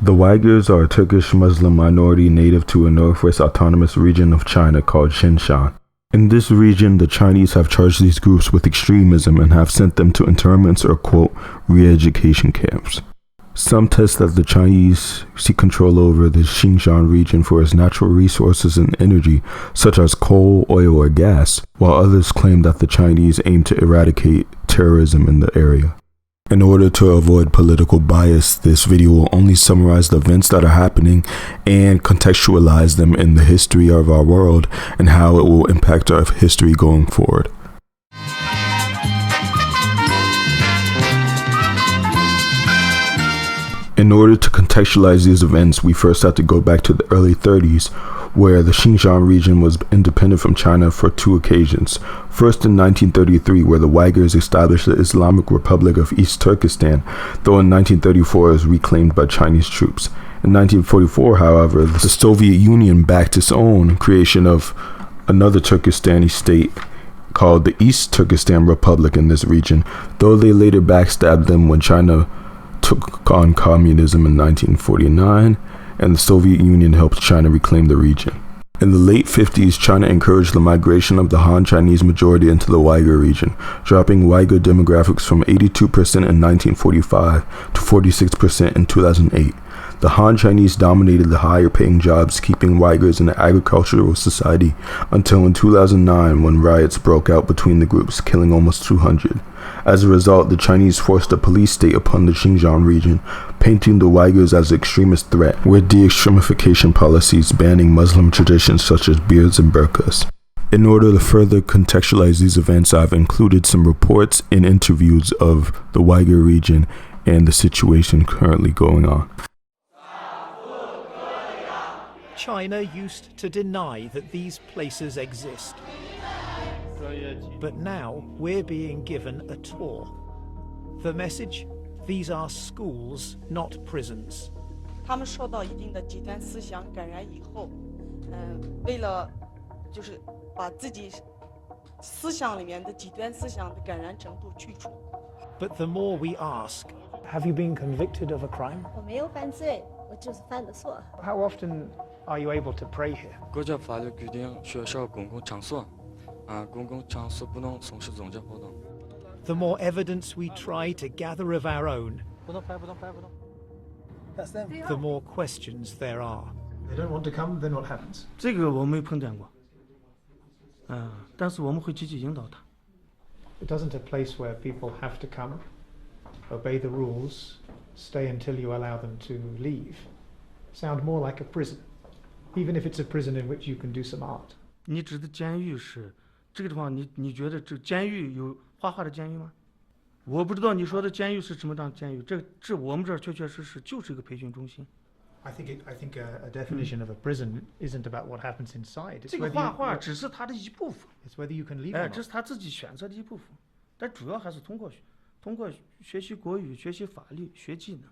The Uyghurs are a Turkish Muslim minority native to a northwest autonomous region of China called Xinjiang. In this region, the Chinese have charged these groups with extremism and have sent them to internments or, quote, re-education camps. Some test that the Chinese seek control over the Xinjiang region for its natural resources and energy, such as coal, oil, or gas, while others claim that the Chinese aim to eradicate terrorism in the area. In order to avoid political bias, this video will only summarize the events that are happening and contextualize them in the history of our world and how it will impact our history going forward. In order to contextualize these events, we first have to go back to the early 30s, where the Xinjiang region was independent from China for two occasions. First in 1933, where the Uyghurs established the Islamic Republic of East Turkestan, though in 1934 it was reclaimed by Chinese troops. In 1944, however, the Soviet Union backed its own creation of another Turkestani state called the East Turkestan Republic in this region, though they later backstabbed them when China took on communism in 1949, and the Soviet Union helped China reclaim the region. In the late 50s, China encouraged the migration of the Han Chinese majority into the Uyghur region, dropping Uyghur demographics from 82% in 1945 to 46% in 2008. The Han Chinese dominated the higher paying jobs, keeping Uyghurs in an agricultural society until in 2009 when riots broke out between the groups, killing almost 200. As a result, the Chinese forced a police state upon the Xinjiang region, painting the Uyghurs as an extremist threat, with de-extremification policies banning Muslim traditions such as beards and burqas. In order to further contextualize these events, I've included some reports and interviews of the Uyghur region and the situation currently going on. China used to deny that these places exist. But now we're being given a tour. The message? These are schools, not prisons. 他们受到一定的极端思想感染以后，为了就是把自己思想里面的极端思想的感染程度去除。 But the more we ask, have you been convicted of a crime? 我没有犯罪，我就是犯了错。 How often are you able to pray here? 国家法律规定学校公共场所，公共场所不能从事宗教活动。 The more evidence we try to gather of our own, the more questions there are. They don't want to come, then what happens? 这个我没碰见过，但是我们会积极引导他。 It isn't a place where people have to come, obey the rules, stay until you allow them to leave. Sound more like a prison, even if it's a prison in which you can do some art. 你指的监狱是这个地方，你觉得这监狱有画画的监狱吗？我不知道你说的监狱是什么样的监狱，这我们这儿确确实实就是一个培训中心。 I think a definition of a prison isn't about what happens inside. It's 这个 whether 画画 you, 只是他的一部分， it's whether you can leave. Or 这 not. 是他自己选择的一部分，但主要还是通过学习国语、学习法律、学技能，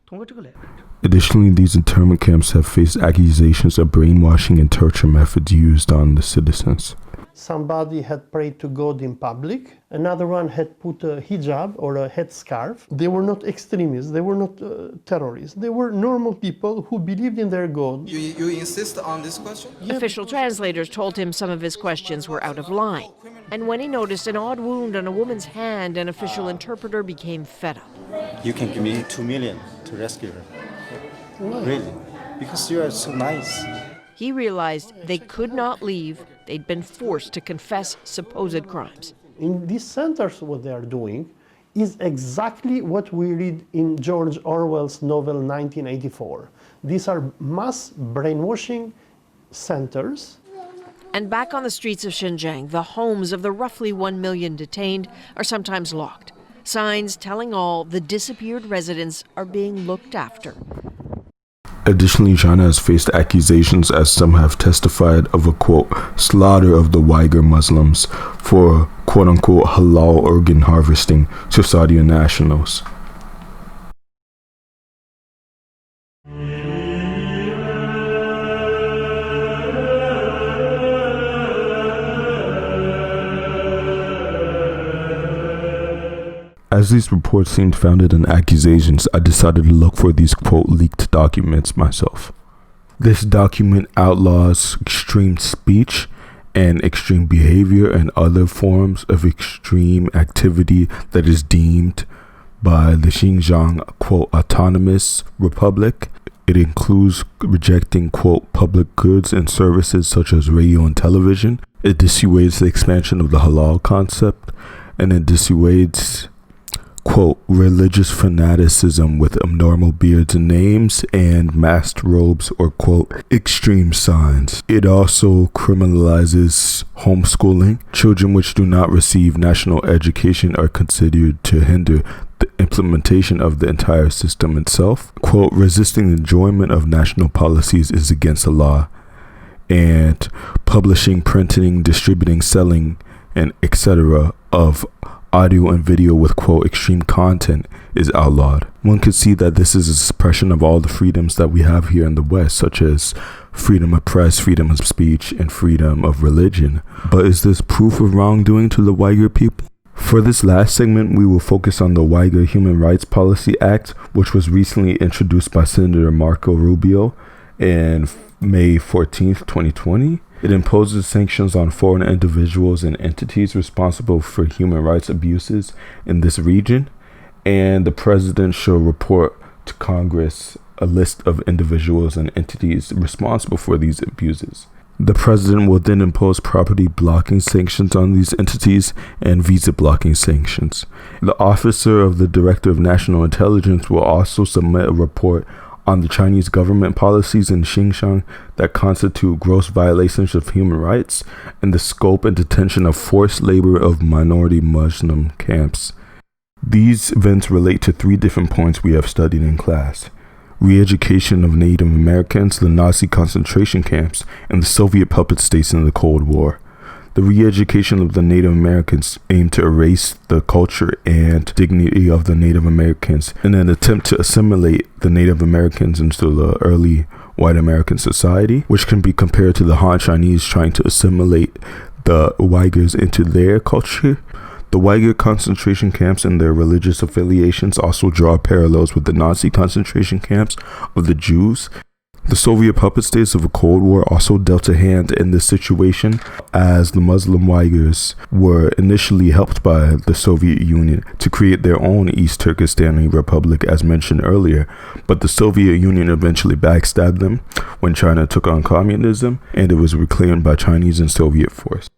通过这个来完成。 Additionally, these internment camps have faced accusations of brainwashing and torture methods used on the citizens. Somebody had prayed to God in public. Another one had put a hijab or a headscarf. They were not extremists. They were not terrorists. They were normal people who believed in their God. You insist on this question? Official translators told him some of his questions were out of line. And when he noticed an odd wound on a woman's hand, an official interpreter became fed up. You can give me 2 million to rescue her. Really? Because you are so nice. He realized they could not leave. They'd been forced to confess supposed crimes. In these centers, what they are doing is exactly what we read in George Orwell's novel 1984. These are mass brainwashing centers. And back on the streets of Xinjiang, the homes of the roughly 1 million detained are sometimes locked. Signs telling all the disappeared residents are being looked after. Additionally, China has faced accusations, as some have testified, of a, quote, slaughter of the Uyghur Muslims for, quote-unquote, halal organ harvesting to Saudi nationals. As these reports seemed founded on accusations, I decided to look for these quote leaked documents myself. This document outlaws extreme speech and extreme behavior and other forms of extreme activity that is deemed by the Xinjiang quote autonomous republic. It includes rejecting quote public goods and services such as radio and television. It dissuades the expansion of the halal concept, and it dissuades quote religious fanaticism with abnormal beards and names and masked robes or quote extreme signs. It also criminalizes homeschooling. Children which do not receive national education are considered to hinder the implementation of the entire system itself. Quote, resisting the enjoyment of national policies is against the law, and publishing, printing, distributing, selling, and etc. of audio and video with quote extreme content is outlawed. One could see that this is a suppression of all the freedoms that we have here in the West, such as freedom of press, freedom of speech, and freedom of religion. But is this proof of wrongdoing to the Uyghur people? For this last segment, we will focus on the Uyghur Human Rights Policy Act, which was recently introduced by Senator Marco Rubio in May 14th, 2020. It imposes sanctions on foreign individuals and entities responsible for human rights abuses in this region, and the president shall report to Congress a list of individuals and entities responsible for these abuses. The president will then impose property blocking sanctions on these entities and visa blocking sanctions. The officer of the Director of National Intelligence will also submit a report on the Chinese government policies in Xinjiang that constitute gross violations of human rights and the scope and detention of forced labor of minority Muslim camps. These events relate to 3 different points we have studied in class: re-education of Native Americans, the Nazi concentration camps, and the Soviet puppet states in the Cold War. The re-education of the Native Americans aimed to erase the culture and dignity of the Native Americans in an attempt to assimilate the Native Americans into the early white American society, which can be compared to the Han Chinese trying to assimilate the Uyghurs into their culture. The Uyghur concentration camps and their religious affiliations also draw parallels with the Nazi concentration camps of the Jews. The Soviet puppet states of the Cold War also dealt a hand in this situation, as the Muslim Uyghurs were initially helped by the Soviet Union to create their own East Turkestani Republic, as mentioned earlier, but the Soviet Union eventually backstabbed them when China took on communism, and it was reclaimed by Chinese and Soviet force.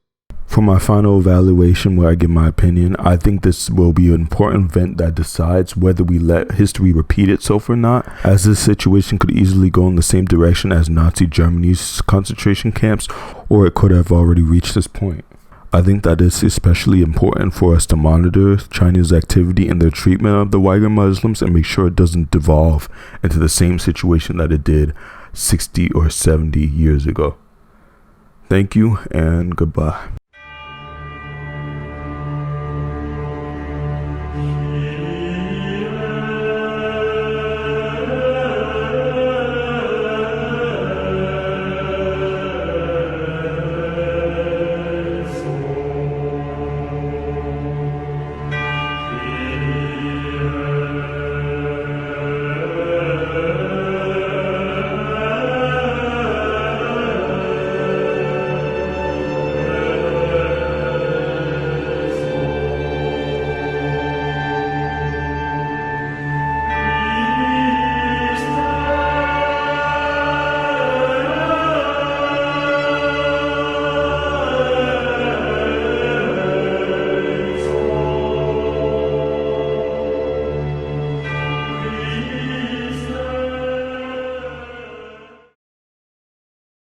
For my final evaluation, where I give my opinion, I think this will be an important event that decides whether we let history repeat itself or not, as this situation could easily go in the same direction as Nazi Germany's concentration camps, or it could have already reached this point. I think that it's especially important for us to monitor China's activity in their treatment of the Uyghur Muslims and make sure it doesn't devolve into the same situation that it did 60 or 70 years ago. Thank you and goodbye.